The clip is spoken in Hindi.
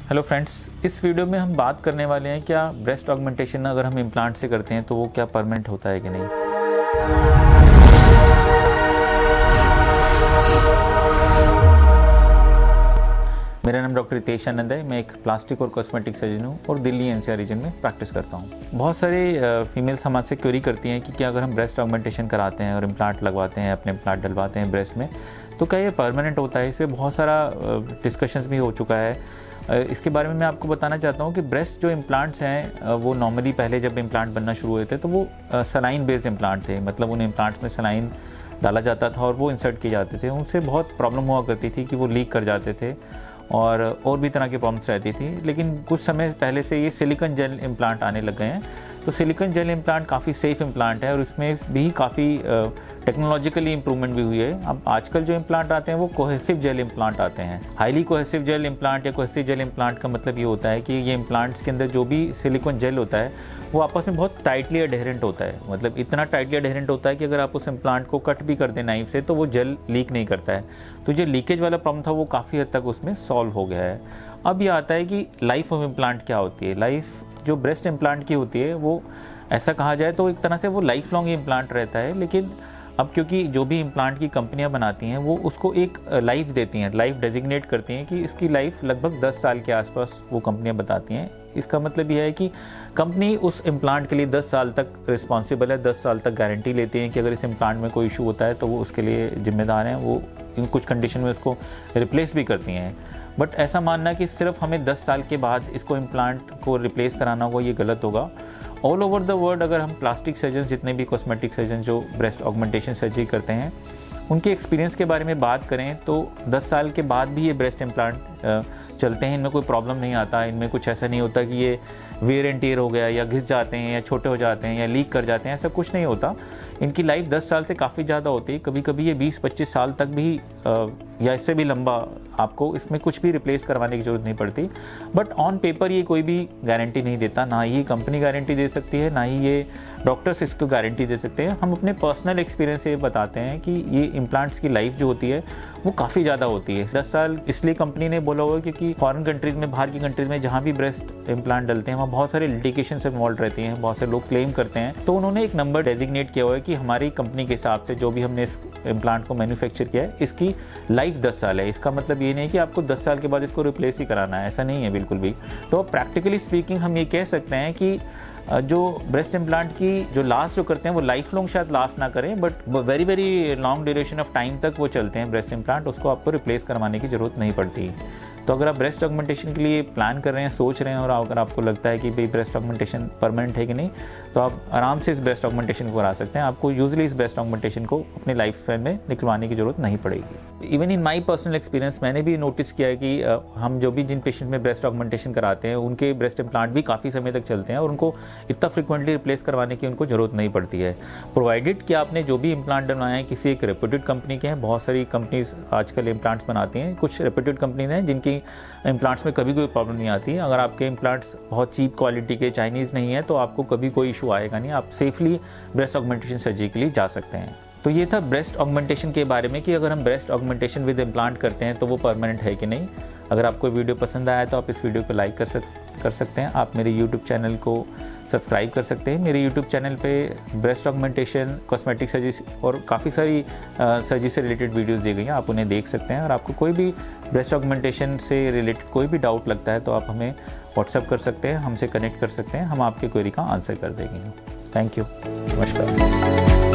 हेलो फ्रेंड्स, इस वीडियो में हम बात करने वाले हैं क्या ब्रेस्ट ऑगमेंटेशन अगर हम इम्प्लांट से करते हैं तो वो क्या परमानेंट होता है कि नहीं। मेरा नाम डॉक्टर रितेश आनंद है। मैं एक प्लास्टिक और कॉस्मेटिक सर्जन हूँ और दिल्ली एनसीआर रीजन में प्रैक्टिस करता हूँ। बहुत सारे फीमेल्स हमसे से क्वेरी करती हैं कि क्या अगर हम ब्रेस्ट ऑगमेंटेशन कराते हैं और इम्प्लांट लगवाते हैं, अपने इम्प्लांट डलवाते हैं ब्रेस्ट में, तो क्या ये परमानेंट होता है। इससे बहुत सारा डिस्कशंस भी हो चुका है। इसके बारे में मैं आपको बताना चाहता हूँ कि ब्रेस्ट जो इम्प्लांट्स हैं वो नॉर्मली पहले जब इम्प्लांट बनना शुरू हुए थे तो वो सलाइन बेस्ड इम्प्लांट थे। मतलब उन इम्प्लांट्स में सलाइन डाला जाता था और वो इंसर्ट किए जाते थे। उनसे बहुत प्रॉब्लम हुआ करती थी कि वो लीक कर जाते थे और भी तरह की प्रॉब्लम्स रहती थी। लेकिन कुछ समय पहले से ये सिलिकॉन जेल इम्प्लांट आने लग गए हैं। तो सिलिकॉन जेल इम्प्लांट काफ़ी सेफ इम्प्लांट है और इसमें भी काफ़ी टेक्नोलॉजिकली इंप्रूवमेंट भी हुई है। अब आजकल जो इम्प्लांट आते हैं वो कोहेसिव जेल इम्प्लांट आते हैं। हाईली कोहेसिव जेल इम्प्लांट या कोहेसिव जेल इम्प्लांट का मतलब ये होता है कि ये इम्प्लांट्स के अंदर जो भी सिलिकॉन जेल होता है वो आपस में बहुत टाइटली अडेरेंट होता है। मतलब इतना टाइटली अडेरेंट होता है कि अगर आप उस इम्प्लांट को कट भी कर दें नाइफ से तो वो जेल लीक नहीं करता है। तो जो लीकेज वाला प्रॉब्लम था वो काफ़ी हद तक उसमें सॉल्व हो गया है। अब ये आता है कि लाइफ ऑफ इम्प्लांट क्या होती है। लाइफ जो ब्रेस्ट इम्प्लांट की होती है वो ऐसा कहा जाए तो एक तरह से वो लाइफ लॉन्ग इम्प्लांट रहता है। लेकिन अब क्योंकि जो भी इम्प्लांट की कंपनियां बनाती हैं वो उसको एक लाइफ देती हैं, लाइफ डेजिग्नेट करती हैं कि इसकी लाइफ लगभग 10 साल के आसपास वो कंपनियां बताती हैं। इसका मतलब यह है कि कंपनी उस इम्प्लांट के लिए 10 साल तक रिस्पॉन्सिबल है, 10 साल तक गारंटी लेती हैं कि अगर इस इम्प्लांट में कोई इशू होता है तो वो उसके लिए जिम्मेदार हैं। वो इन कुछ कंडीशन में उसको रिप्लेस भी करती हैं। बट ऐसा मानना कि सिर्फ हमें 10 साल के बाद इसको इम्प्लांट को रिप्लेस कराना होगा, ये गलत होगा। ऑल ओवर द वर्ल्ड अगर हम प्लास्टिक सर्जन, जितने भी कॉस्मेटिक सर्जन जो ब्रेस्ट ऑगमेंटेशन सर्जरी करते हैं, उनके एक्सपीरियंस के बारे में बात करें तो 10 साल के बाद भी ये ब्रेस्ट इम्प्लांट चलते हैं। इनमें कोई प्रॉब्लम नहीं आता। इनमें कुछ ऐसा नहीं होता कि ये वेयर एंड टियर हो गया या घिस जाते हैं या छोटे हो जाते हैं या लीक कर जाते हैं, ऐसा कुछ नहीं होता। इनकी लाइफ 10 साल से काफ़ी ज़्यादा होती है। कभी कभी ये 20-25 साल तक भी या इससे भी लंबा आपको इसमें कुछ भी रिप्लेस करवाने की ज़रूरत नहीं पड़ती। बट ऑन पेपर ये कोई भी गारंटी नहीं देता। ना ही कंपनी गारंटी दे सकती है, ना ही ये डॉक्टर्स इसको गारंटी दे सकते हैं। हम अपने पर्सनल एक्सपीरियंस से बताते हैं कि ये इम्प्लांट्स की लाइफ जो होती है वो काफ़ी ज़्यादा होती है। 10 साल इसलिए कंपनी ने बोला होगा क्योंकि फॉरेन कंट्रीज़ में, बाहर की कंट्रीज़ में जहाँ भी ब्रेस्ट इम्प्लांट डलते हैं वहाँ बहुत सारे लिटिगेशन से इन्वॉल्व रहती हैं, बहुत से लोग क्लेम करते हैं। तो उन्होंने एक नंबर डेजिग्नेट किया हुआ है कि हमारी कंपनी के हिसाब से जो भी हमने इस इम्प्लांट को मैन्युफैक्चर किया है इसकी लाइफ 10 साल है। इसका मतलब ये नहीं कि आपको 10 साल के बाद इसको रिप्लेस ही कराना है, ऐसा नहीं है बिल्कुल भी। तो प्रैक्टिकली स्पीकिंग हम ये कह सकते हैं कि जो ब्रेस्ट इम्प्लांट की जो लास्ट जो करते हैं वो लाइफ लॉन्ग शायद लास्ट ना करें, but very very long duration of time तक वो चलते हैं ब्रेस्ट इम्प्लांट। उसको आपको रिप्लेस करवाने की ज़रूरत नहीं पड़ती। तो अगर आप ब्रेस्ट ऑगमेंटेशन के लिए प्लान कर रहे हैं, सोच रहे हैं, और अगर आपको लगता है कि भाई ब्रेस्ट ऑगमेंटेशन परमानेंट है कि नहीं, तो आप आराम से इस ब्रेस्ट ऑगमेंटेशन को करा सकते हैं। आपको यूजुअली इस ब्रेस्ट ऑगमेंटेशन को अपने लाइफ में निकलवाने की ज़रूरत नहीं पड़ेगी। Even in my personal experience मैंने भी नोटिस किया है कि हम जो भी जिन पेशेंट में ब्रेस्ट ऑगमेंटेशन कराते हैं उनके ब्रेस्ट इम्प्लांट भी काफ़ी समय तक चलते हैं और उनको इतना फ्रिक्वेंटली रिप्लेस करवाने की उनको ज़रूरत नहीं पड़ती है। प्रोवाइडेड कि आपने जो भी इम्प्लांट बनवाए हैं किसी एक रेप्यूटेड कंपनी के हैं। बहुत सारी कंपनीज आजकल इम्प्लांट्स बनाती हैं। कुछ रेप्यूटेड कंपनी हैं जिनकी इम्प्लांट्स में कभी कोई प्रॉब्लम नहीं आती। अगर आपके इम्प्लांट्स बहुत चीप क्वालिटी के चाइनीज़ नहीं है तो आपको कभी कोई इशू आएगा नहीं। आप सेफली ब्रेस्ट ऑगमेंटेशन सर्जरी के लिए जा सकते हैं। तो ये था ब्रेस्ट ऑगमेंटेशन के बारे में कि अगर हम ब्रेस्ट ऑगमेंटेशन विद इम्प्लांट करते हैं तो वो परमानेंट है कि नहीं। अगर आपको वीडियो पसंद आया तो आप इस वीडियो को लाइक कर सकते हैं। आप मेरे YouTube चैनल को सब्सक्राइब कर सकते हैं। मेरे YouTube चैनल पे ब्रेस्ट ऑगमेंटेशन, कॉस्मेटिक सर्जरी और काफ़ी सारी सर्जरी से रिलेटेड वीडियोस दी गई हैं, आप उन्हें देख सकते हैं। और आपको कोई भी ब्रेस्ट ऑगमेंटेशन से रिलेटेड कोई भी डाउट लगता है तो आप हमें व्हाट्सएप कर सकते हैं, हमसे कनेक्ट कर सकते हैं। हम आपके क्वेरी का आंसर कर देंगे। Thank you. नमस्कार।